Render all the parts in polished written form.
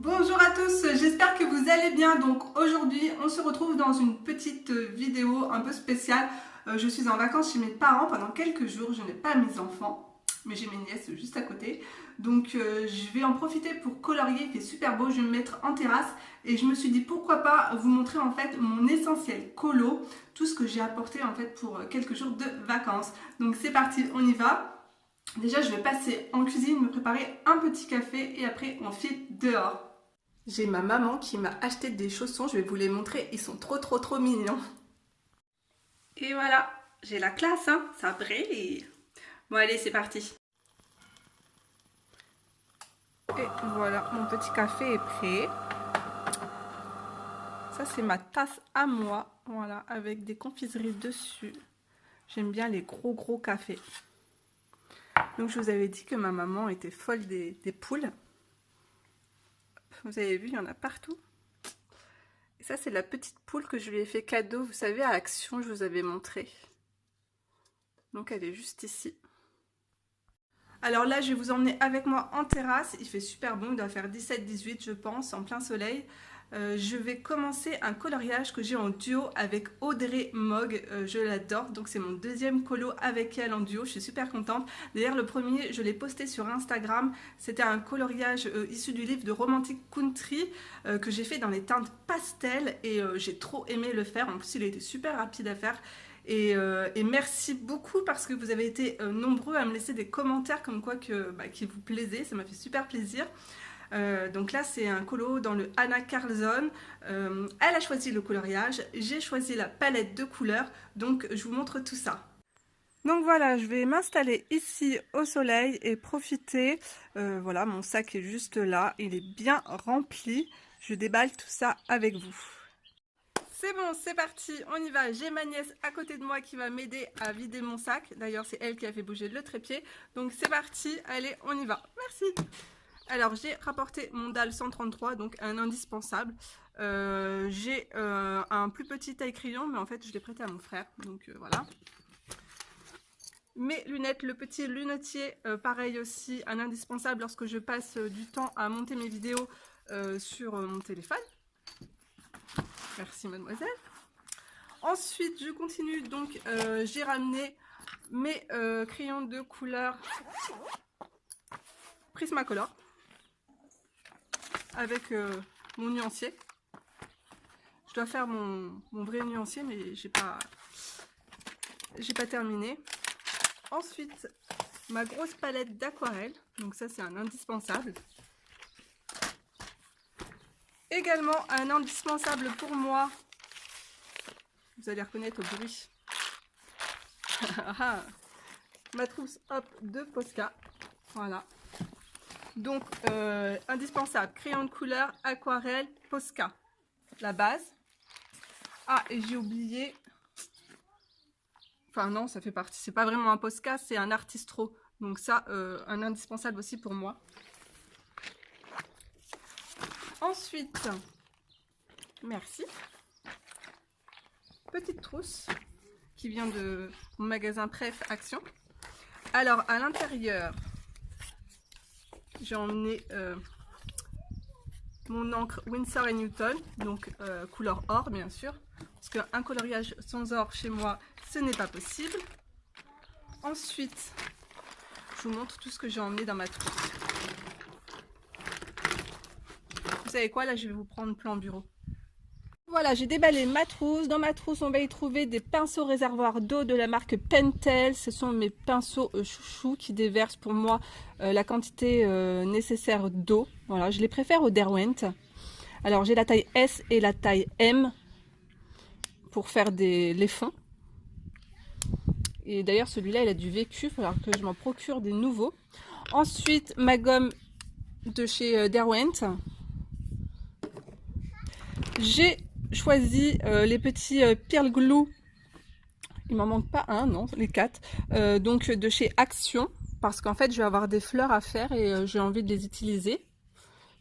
Bonjour à tous, j'espère que vous allez bien. Donc aujourd'hui, on se retrouve dans une petite vidéo un peu spéciale. Je suis en vacances chez mes parents pendant quelques jours. Je n'ai pas mes enfants, mais j'ai mes nièces juste à côté. Donc je vais en profiter pour colorier. Il fait super beau. Je vais me mettre en terrasse et je me suis dit pourquoi pas vous montrer en fait mon essentiel colo, tout ce que j'ai apporté en fait pour quelques jours de vacances. Donc c'est parti, on y va. Déjà, je vais passer en cuisine, me préparer un petit café et après on file dehors. J'ai ma maman qui m'a acheté des chaussons, je vais vous les montrer, ils sont trop mignons. Et voilà, j'ai la classe, hein, ça brille. Bon allez, c'est parti. Et voilà, mon petit café est prêt. Ça c'est ma tasse à moi, voilà, avec des confiseries dessus. J'aime bien les gros cafés. Donc je vous avais dit que ma maman était folle des poules. Vous avez vu, il y en a partout. Et ça, c'est la petite poule que je lui ai fait cadeau, vous savez, à Action, je vous avais montré. Donc elle est juste ici. Alors là, je vais vous emmener avec moi en terrasse. Il fait super bon, il doit faire 17-18 je pense, en plein soleil. Je vais commencer un coloriage que j'ai en duo avec Audrey Mogg, je l'adore, donc c'est mon deuxième colo avec elle en duo, je suis super contente. D'ailleurs le premier je l'ai posté sur Instagram, c'était un coloriage issu du livre de Romantic Country que j'ai fait dans les teintes pastel et j'ai trop aimé le faire, en plus il a été super rapide à faire. Et merci beaucoup parce que vous avez été nombreux à me laisser des commentaires comme quoi qui vous plaisait, ça m'a fait super plaisir. Donc là c'est un colo dans le Anna Carlson. Elle a choisi le coloriage, j'ai choisi la palette de couleurs, donc je vous montre tout ça. Donc voilà, je vais m'installer ici au soleil et profiter. Voilà, mon sac est juste là, il est bien rempli. Je déballe tout ça avec vous. C'est bon, c'est parti, on y va. J'ai ma nièce à côté de moi qui va m'aider à vider mon sac. D'ailleurs, c'est elle qui a fait bouger le trépied. Donc c'est parti, allez, on y va. Merci. Alors, j'ai rapporté mon dalle 133, donc un indispensable. J'ai un plus petit taille crayon, mais en fait, je l'ai prêté à mon frère. Donc voilà. Mes lunettes, le petit lunetier, pareil aussi, un indispensable lorsque je passe du temps à monter mes vidéos sur mon téléphone. Merci mademoiselle. Ensuite, je continue, donc j'ai ramené mes crayons de couleur Prismacolor avec mon nuancier. Je dois faire mon vrai nuancier, mais j'ai pas terminé. Ensuite, ma grosse palette d'aquarelle, donc ça c'est un indispensable. Également un indispensable pour moi, vous allez reconnaître au bruit, ma trousse hop de Posca, voilà. Donc indispensable, crayon de couleur, aquarelle, Posca, la base. Ah, et j'ai oublié, enfin non, ça fait partie, c'est pas vraiment un Posca, c'est un Artistro, donc ça un indispensable aussi pour moi. Ensuite, merci, petite trousse qui vient de mon magasin Pref Action. Alors à l'intérieur, j'ai emmené mon encre Winsor & Newton, donc couleur or bien sûr, parce qu'un coloriage sans or chez moi, ce n'est pas possible. Ensuite, je vous montre tout ce que j'ai emmené dans ma trousse. Vous savez quoi, là je vais vous prendre plan bureau. Voilà, j'ai déballé ma trousse. Dans ma trousse, on va y trouver des pinceaux réservoirs d'eau de la marque Pentel. Ce sont mes pinceaux chouchous qui déversent pour moi la quantité nécessaire d'eau. Voilà, je les préfère au Derwent. Alors, j'ai la taille S et la taille M pour faire les fonds. Et d'ailleurs, celui-là, il a du vécu. Il va falloir que je m'en procure des nouveaux. Ensuite, ma gomme de chez Derwent. J'ai choisi les petits Pearl Glue, il m'en manque pas un, non, les 4, donc de chez Action, parce qu'en fait je vais avoir des fleurs à faire et j'ai envie de les utiliser,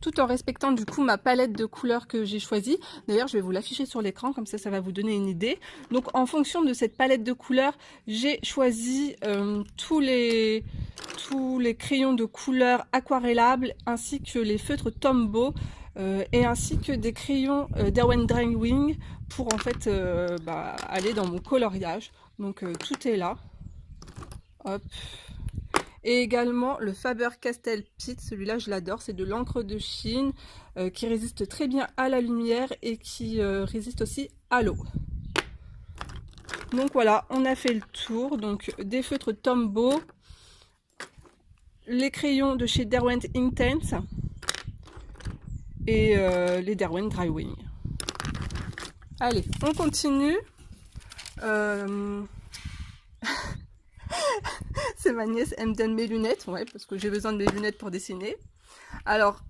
tout en respectant du coup ma palette de couleurs que j'ai choisie. D'ailleurs je vais vous l'afficher sur l'écran, comme ça va vous donner une idée. Donc en fonction de cette palette de couleurs, j'ai choisi tous les crayons de couleurs aquarellables ainsi que les feutres Tombow. et ainsi que des crayons Derwent Drawing pour en fait aller dans mon coloriage. Donc tout est là. Hop. Et également le Faber-Castell Pitt, celui-là je l'adore, c'est de l'encre de Chine qui résiste très bien à la lumière et qui résiste aussi à l'eau. Donc voilà, on a fait le tour. Donc des feutres Tombow, les crayons de chez Derwent Intense et les Derwent Drawing. Allez, on continue. C'est ma nièce, elle me donne mes lunettes, ouais, parce que j'ai besoin de mes lunettes pour dessiner. Alors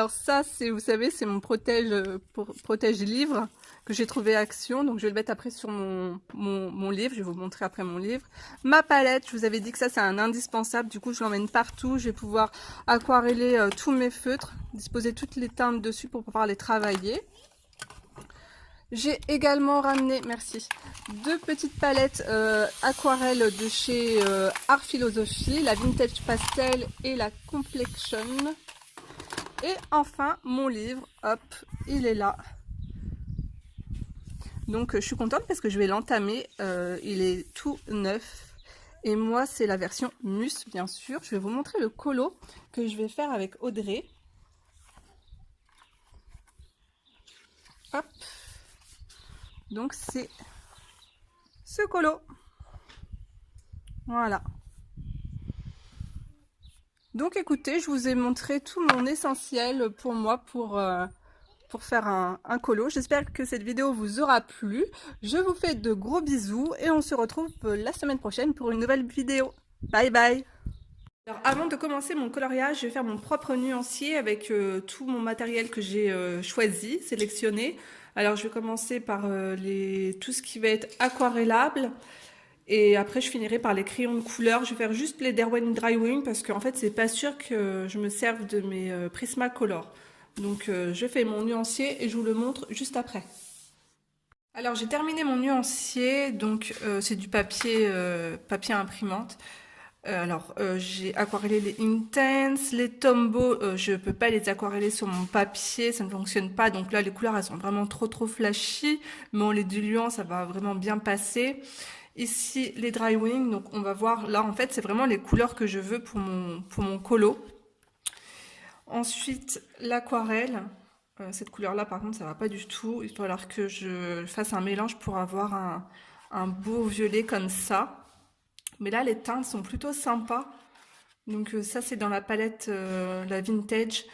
ça, c'est, vous savez, c'est mon protège livre que j'ai trouvé à Action. Donc je vais le mettre après sur mon livre. Je vais vous montrer après mon livre. Ma palette, je vous avais dit que ça c'est un indispensable. Du coup je l'emmène partout. Je vais pouvoir aquareller tous mes feutres, disposer toutes les teintes dessus pour pouvoir les travailler. J'ai également ramené, merci, deux petites palettes aquarelles de chez Art Philosophie, la Vintage Pastel et la Complexion. Et enfin, mon livre, hop, il est là. Donc je suis contente parce que je vais l'entamer, il est tout neuf. Et moi, c'est la version Mus, bien sûr. Je vais vous montrer le colo que je vais faire avec Audrey. Hop. Donc c'est ce colo. Voilà. Donc écoutez, je vous ai montré tout mon essentiel pour moi pour faire un colo. J'espère que cette vidéo vous aura plu. Je vous fais de gros bisous et on se retrouve la semaine prochaine pour une nouvelle vidéo. Bye bye. Alors avant de commencer mon coloriage, je vais faire mon propre nuancier avec tout mon matériel que j'ai choisi, sélectionné. Alors je vais commencer par tout ce qui va être aquarellable. Et après, je finirai par les crayons de couleur. Je vais faire juste les Derwent Drawing parce qu'en fait, c'est pas sûr que je me serve de mes Prismacolor. Donc, je fais mon nuancier et je vous le montre juste après. Alors, j'ai terminé mon nuancier. Donc, c'est du papier imprimante. J'ai aquarellé les Intense, les Tombow. Je peux pas les aquareller sur mon papier, ça ne fonctionne pas. Donc là, les couleurs, elles sont vraiment trop flashy. Mais en les diluant, ça va vraiment bien passer. Ici, les Drawing, donc on va voir, là en fait c'est vraiment les couleurs que je veux pour mon colo. Ensuite, l'aquarelle, cette couleur-là par contre ça va pas du tout, il va falloir que je fasse un mélange pour avoir un beau violet comme ça. Mais là les teintes sont plutôt sympas, donc ça c'est dans la palette la Vintage.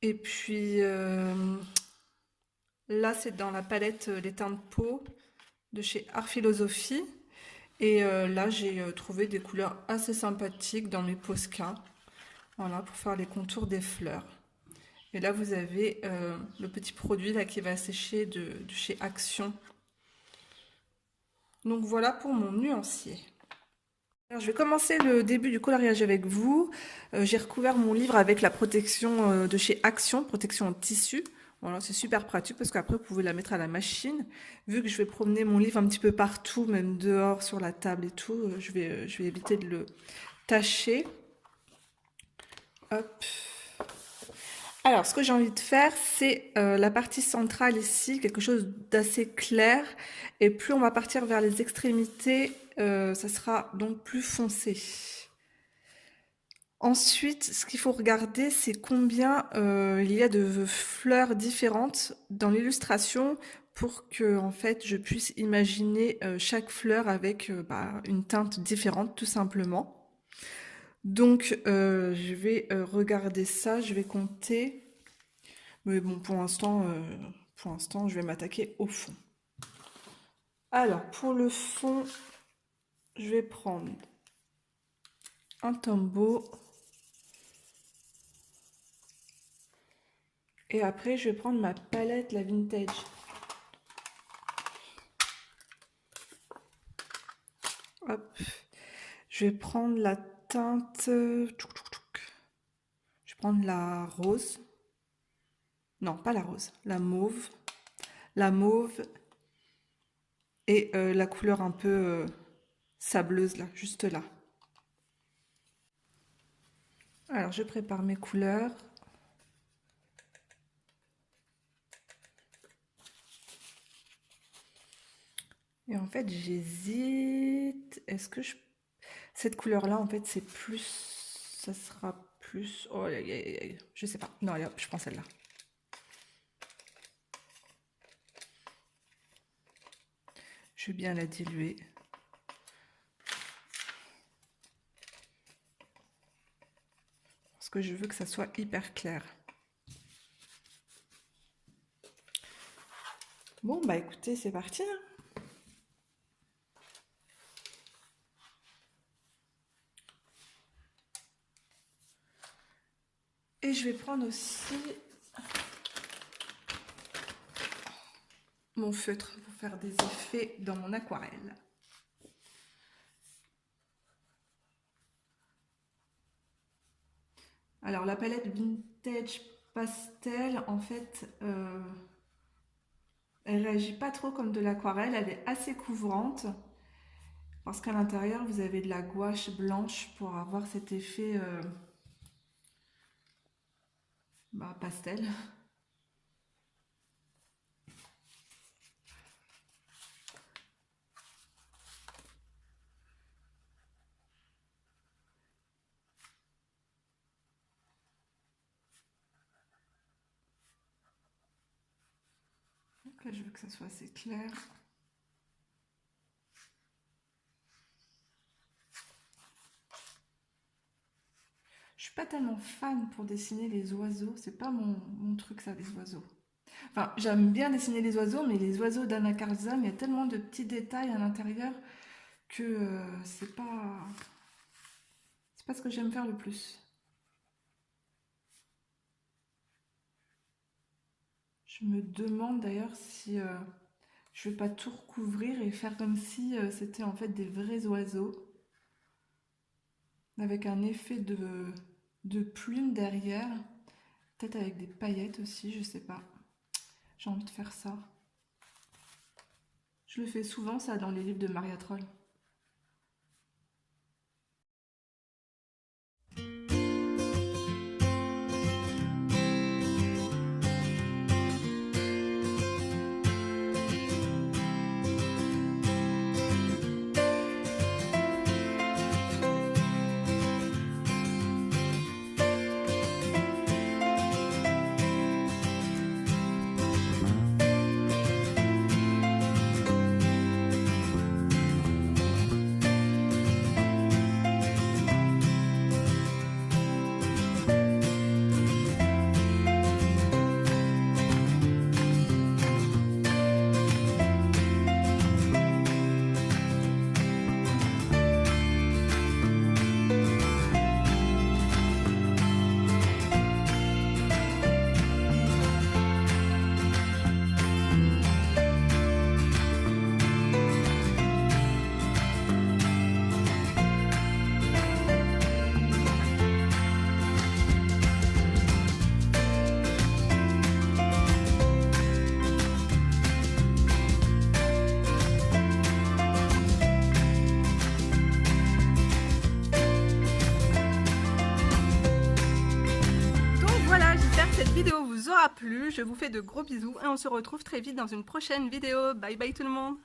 Et puis là c'est dans la palette les teintes peau de chez Art Philosophie. Et là, j'ai trouvé des couleurs assez sympathiques dans mes Posca. Voilà, pour faire les contours des fleurs. Et là, vous avez le petit produit là qui va sécher de chez Action. Donc voilà pour mon nuancier. Alors, je vais commencer le début du coloriage avec vous. J'ai recouvert mon livre avec la protection de chez Action, protection en tissu. Voilà, c'est super pratique parce qu'après vous pouvez la mettre à la machine. Vu que je vais promener mon livre un petit peu partout, même dehors, sur la table et tout, je vais éviter de le tâcher. Hop. Alors, ce que j'ai envie de faire, c'est la partie centrale ici, quelque chose d'assez clair. Et plus on va partir vers les extrémités, ça sera donc plus foncé. Ensuite, ce qu'il faut regarder, c'est combien il y a de fleurs différentes dans l'illustration pour que en fait, je puisse imaginer chaque fleur avec une teinte différente, tout simplement. Donc, je vais regarder ça, je vais compter. Mais bon, pour l'instant, je vais m'attaquer au fond. Alors, pour le fond, je vais prendre un Tombow. Et après, je vais prendre ma palette, la Vintage. Hop. Je vais prendre la teinte... Je vais prendre la rose. Non, pas la rose. La mauve. La mauve. Et la couleur un peu sableuse, là, juste là. Alors, je prépare mes couleurs. Et en fait, j'hésite. Est-ce que je... Cette couleur-là, en fait, c'est plus... Ça sera plus... Oh, aïe, aïe, aïe. Je sais pas. Non, allez, hop, je prends celle-là. Je vais bien la diluer. Parce que je veux que ça soit hyper clair. Bon, bah écoutez, c'est parti. Et je vais prendre aussi mon feutre pour faire des effets dans mon aquarelle. Alors la palette Vintage Pastel, en fait, elle réagit pas trop comme de l'aquarelle, elle est assez couvrante. Parce qu'à l'intérieur, vous avez de la gouache blanche pour avoir cet effet pastel. Donc là, je veux que ça soit assez clair. Je suis pas tellement fan pour dessiner les oiseaux, c'est pas mon truc ça, les oiseaux. Enfin, j'aime bien dessiner les oiseaux, mais les oiseaux d'Anna Karzam, il y a tellement de petits détails à l'intérieur que c'est pas ce que j'aime faire le plus. Je me demande d'ailleurs si je vais pas tout recouvrir et faire comme si c'était en fait des vrais oiseaux avec un effet de plume derrière, peut-être avec des paillettes aussi, je sais pas. J'ai envie de faire ça. Je le fais souvent ça dans les livres de Maria Troll. Cette vidéo vous aura plu, je vous fais de gros bisous et on se retrouve très vite dans une prochaine vidéo. Bye bye tout le monde!